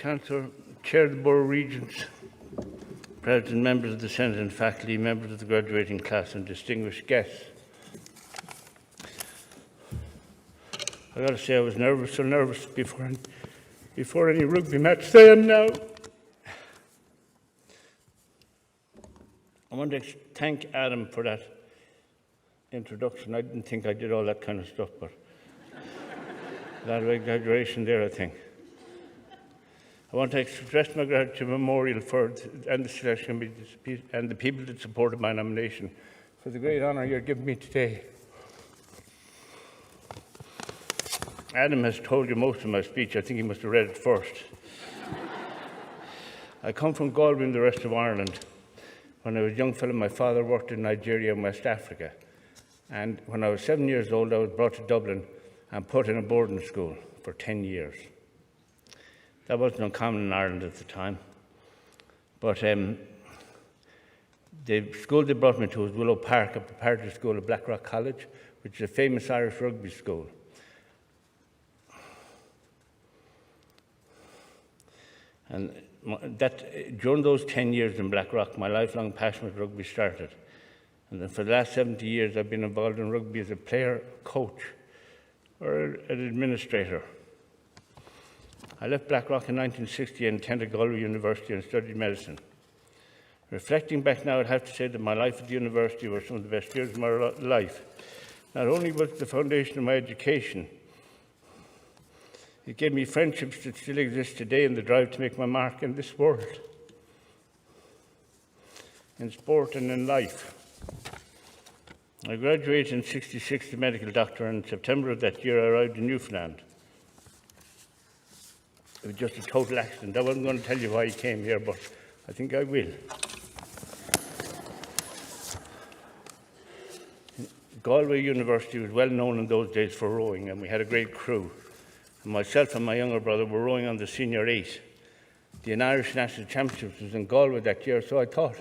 Councillor, Chair of the Board of Regents, President, members of the Senate and faculty, members of the graduating class and distinguished guests. I got to say I was so nervous before any rugby match then now. I want to thank Adam for that introduction. I didn't think I did all that kind of stuff, but a lot of exaggeration there, I think. I want to express my gratitude to Memorial and the selection committee and the people that supported my nomination for the great honour you're giving me today. Adam has told you most of my speech. I think he must have read it first. I come from Galway in the rest of Ireland. When I was a young fellow, my father worked in Nigeria and West Africa. And when I was 7 years old, I was brought to Dublin and put in a boarding school for 10 years. That wasn't uncommon in Ireland at the time. But the school they brought me to was Willow Park, a preparatory school at Blackrock College, which is a famous Irish rugby school. And during those 10 years in Blackrock, my lifelong passion with rugby started. And then for the last 70 years, I've been involved in rugby as a player, coach, or an administrator. I left Blackrock in 1960 and attended Galway University and studied medicine. Reflecting back now, I'd have to say that my life at the university was some of the best years of my life. Not only was it the foundation of my education, it gave me friendships that still exist today in the drive to make my mark in this world, in sport and in life. I graduated in '66 as a medical doctor, and in September of that year I arrived in Newfoundland. It was just a total accident. I wasn't going to tell you why I came here, but I think I will. Galway University was well known in those days for rowing, and we had a great crew. And myself and my younger brother were rowing on the Senior 8. The Irish National Championships was in Galway that year, so I thought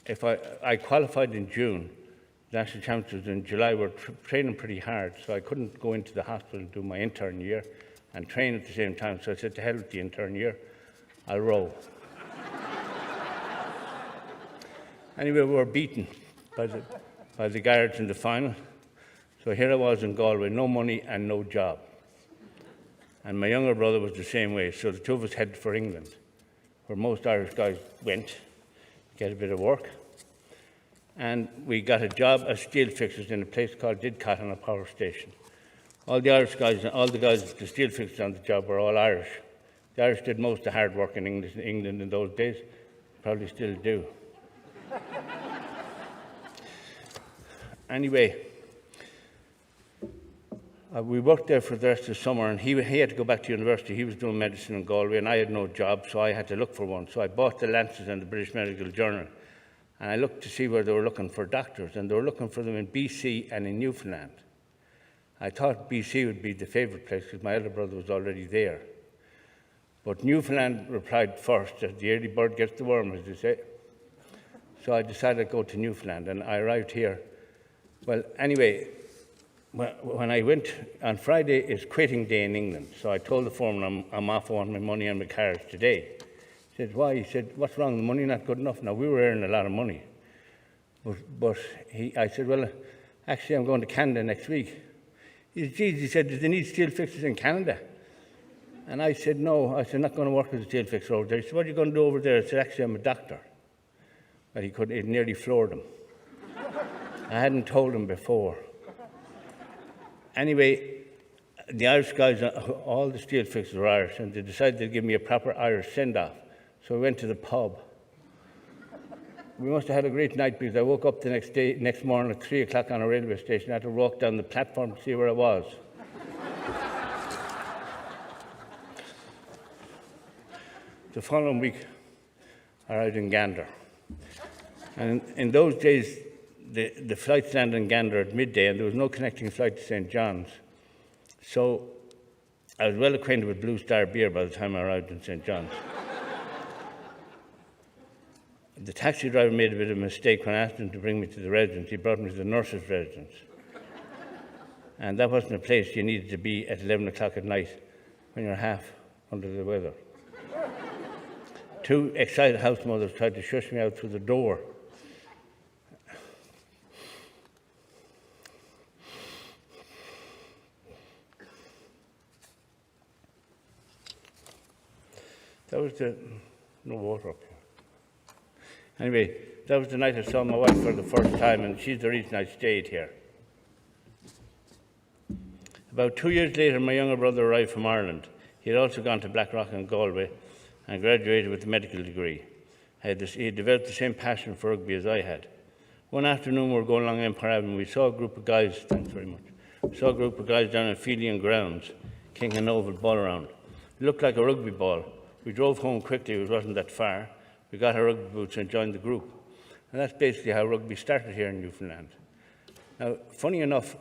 if I qualified in June, the National Championships in July. Were training pretty hard, so I couldn't go into the hospital and do my intern year and train at the same time. So I said, to hell with the intern year, I'll row. Anyway, we were beaten by the Guards in the final. So here I was in Galway, no money and no job. And my younger brother was the same way. So the two of us headed for England, where most Irish guys went to get a bit of work. And we got a job as steel fixers in a place called Didcot on a power station. All the Irish guys, all the guys, the steel fixers on the job were all Irish. The Irish did most of the hard work in England in those days, probably still do. Anyway, we worked there for the rest of the summer, and he had to go back to university. He was doing medicine in Galway, and I had no job, so I had to look for one. So I bought the Lancet and the British Medical Journal, and I looked to see where they were looking for doctors, and they were looking for them in BC and in Newfoundland. I thought BC would be the favourite place because my elder brother was already there. But Newfoundland replied first, that the early bird gets the worm, as they say. So I decided to go to Newfoundland, and I arrived here. Well, anyway, when I went on Friday, is quitting day in England. So I told the foreman I'm off. I want my money and my cars today. He said, why? He said, what's wrong? The money not good enough? Now, we were earning a lot of money. But I said, well, actually, I'm going to Canada next week. He said, geez, he said, do they need steel fixers in Canada? And I said, no. I said, I'm not going to work as a steel fixer over there. He said, what are you going to do over there? I said, actually, I'm a doctor. But it nearly floored him. I hadn't told him before. Anyway, the Irish guys, all the steel fixers were Irish, and they decided they'd give me a proper Irish send-off. So we went to the pub. We must have had a great night because I woke up the next morning at 3 o'clock on a railway station. I had to walk down the platform to see where I was. The following week, I arrived in Gander. And in those days, the flights landed in Gander at midday, and there was no connecting flight to St. John's. So I was well acquainted with Blue Star beer by the time I arrived in St. John's. The taxi driver made a bit of a mistake when I asked him to bring me to the residence. He brought me to the nurse's residence. And that wasn't a place you needed to be at 11 o'clock at night when you're half under the weather. Two excited house mothers tried to shush me out through the door. That was no water up here. Anyway, that was the night I saw my wife for the first time, and she's the reason I stayed here. About 2 years later, my younger brother arrived from Ireland. He had also gone to Blackrock and Galway and graduated with a medical degree. He had developed the same passion for rugby as I had. One afternoon, we were going along Empire Avenue. We saw a group of guys, thanks very much. We saw a group of guys down in Felian grounds, kicking an oval ball around. It looked like a rugby ball. We drove home quickly, it wasn't that far. We got our rugby boots and joined the group. And that's basically how rugby started here in Newfoundland. Now, funny enough,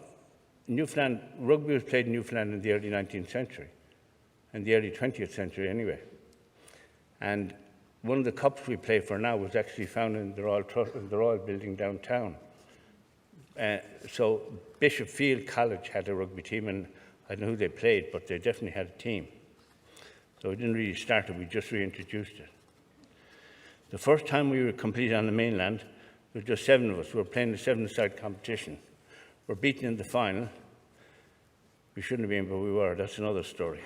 rugby was played in Newfoundland in the early 19th century, and the early 20th century anyway. And one of the cups we play for now was actually found in the Royal Building downtown. So Bishop Field College had a rugby team, and I don't know who they played, but they definitely had a team. So we didn't really start it, we just reintroduced it. The first time we were competing on the mainland, there were just 7 of us. We were playing the 7-a-side competition. We were beaten in the final. We shouldn't have been, but we were. That's another story.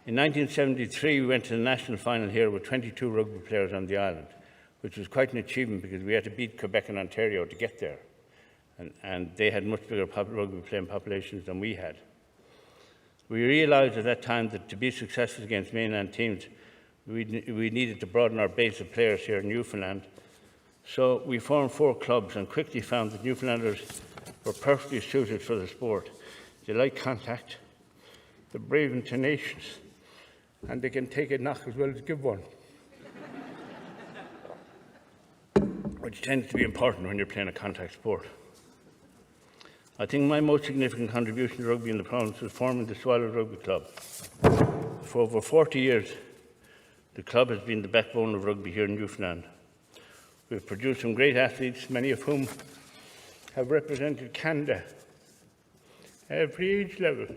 In 1973, we went to the national final here with 22 rugby players on the island, which was quite an achievement because we had to beat Quebec and Ontario to get there. And they had much bigger rugby playing populations than we had. We realised at that time that to be successful against mainland teams, we needed to broaden our base of players here in Newfoundland. So we formed 4 clubs and quickly found that Newfoundlanders were perfectly suited for the sport. They like contact, they're brave and tenacious, and they can take a knock as well as give one, which tends to be important when you're playing a contact sport. I think my most significant contribution to rugby in the province was forming the Swilers Rugby Club. For over 40 years, the club has been the backbone of rugby here in Newfoundland. We've produced some great athletes, many of whom have represented Canada at every age level.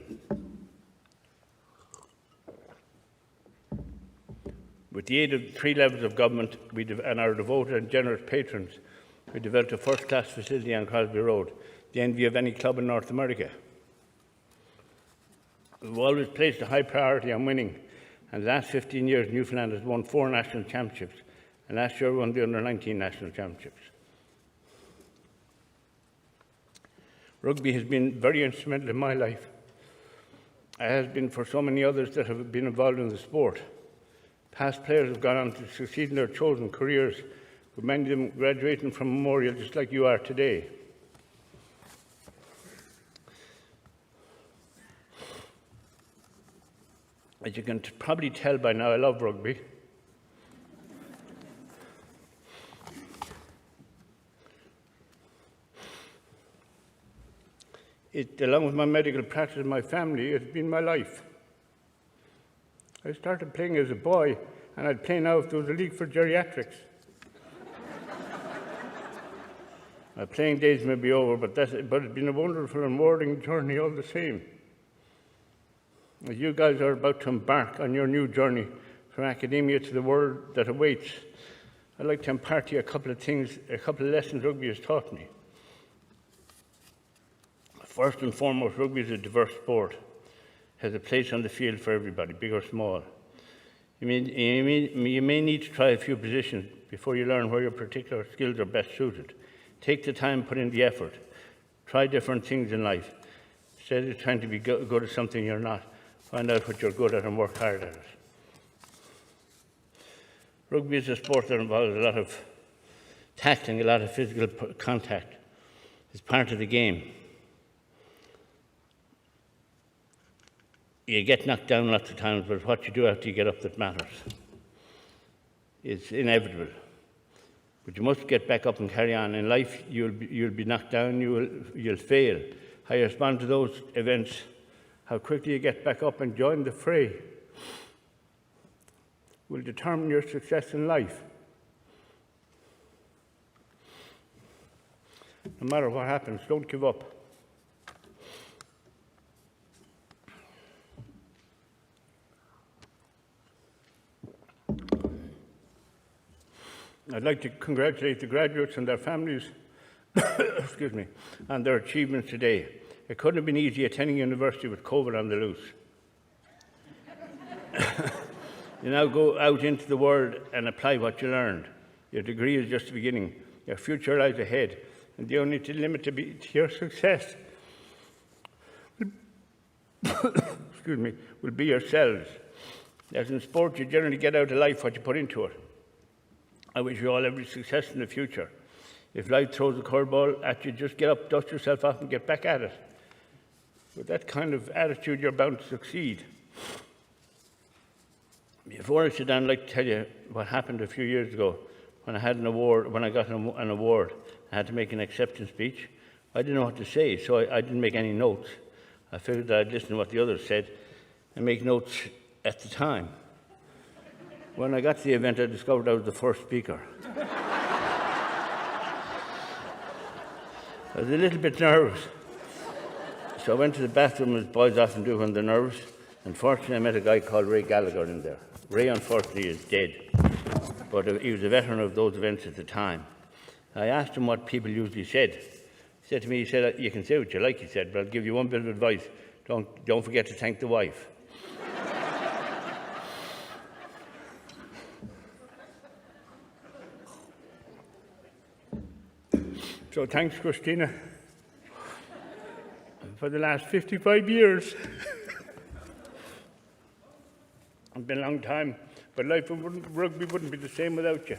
With the aid of 3 levels of government and our devoted and generous patrons, we developed a first-class facility on Crosby Road, the envy of any club in North America. We've always placed a high priority on winning, and the last 15 years Newfoundland has won 4 national championships, and last year we won the Under-19 national championships. Rugby has been very instrumental in my life, as has been for so many others that have been involved in the sport. Past players have gone on to succeed in their chosen careers, with many of them graduating from Memorial just like you are today. As you can probably tell by now, I love rugby. Along with my medical practice and my family, it's been my life. I started playing as a boy, and I'd play now if there was a league for geriatrics. My playing days may be over, but it's been a wonderful and rewarding journey all the same. As you guys are about to embark on your new journey from academia to the world that awaits, I'd like to impart to you a couple of lessons rugby has taught me. First and foremost, rugby is a diverse sport. It has a place on the field for everybody, big or small. You may need to try a few positions before you learn where your particular skills are best suited. Take the time, put in the effort. Try different things in life. Instead of trying to be good at something you're not, find out what you're good at and work hard at it. Rugby is a sport that involves a lot of tackling, a lot of physical contact. It's part of the game. You get knocked down lots of times, but what you do after you get up that matters. It's inevitable. But you must get back up and carry on. In life, you'll be knocked down, you'll fail. How you respond to those events, how quickly you get back up and join the fray, will determine your success in life. No matter what happens, don't give up. I'd like to congratulate the graduates and their families excuse me, on their achievements today. It couldn't have been easy attending university with COVID on the loose. You now go out into the world and apply what you learned. Your degree is just the beginning. Your future lies ahead, and the only limit to your success excuse me, will be yourselves. As in sport, you generally get out of life what you put into it. I wish you all every success in the future. If life throws a curveball at you, just get up, dust yourself off and get back at it. With that kind of attitude, you're bound to succeed. Before I sit down, I'd like to tell you what happened a few years ago when I had an award. When I got an award, I had to make an acceptance speech. I didn't know what to say, so I didn't make any notes. I figured that I'd listen to what the others said and make notes at the time. When I got to the event, I discovered I was the first speaker. I was a little bit nervous. So I went to the bathroom, as boys often do when they're nervous. Unfortunately, I met a guy called Ray Gallagher in there. Ray, unfortunately, is dead, but he was a veteran of those events at the time. I asked him what people usually said. He said to me, you can say what you like, he said, but I'll give you one bit of advice. Don't forget to thank the wife. So thanks, Christina, for the last 55 years. It's been a long time, but life in rugby wouldn't be the same without you.